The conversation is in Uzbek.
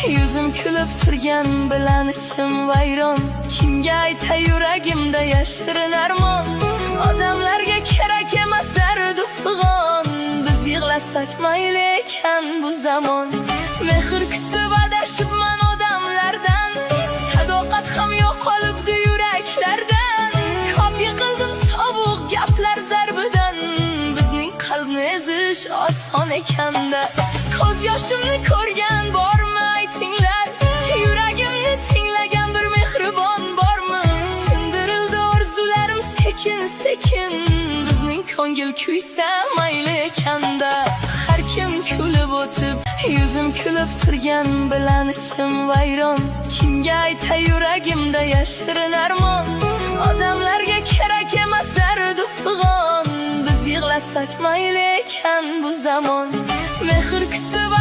Yuzim kulib turgan bilan ichim vayron. Kimga aytay yuragimda yashirin armon. Odamlarga kerak emas dardu fig'on. Biz yig'lasak mayli ekan bu zamon. Mehr kutib adashibman odamlardan. Sadoqat ham yo'qolibdi yuraklardan. Kop yiqildim sovuq gaplar zarbidan. Bizning qalbni ezish oson ekanda. Ko'z yoshimni ko'rgan bormi aytinglar? Yuragimni tinglagan bir mehribon bormi? Sindirildi orzularim sekin sekin. Bizning ko'ngil kuysa mayli ekanda. Har kim kulib o'tib, yuzim kulib turgan bilan ichim vayron. Kimga aytay yuragimda yashirin armon. Odamlarga kerak emas dardu fig'on. Biz yig'lasak mayli ekan bu zamon. Mehr kutib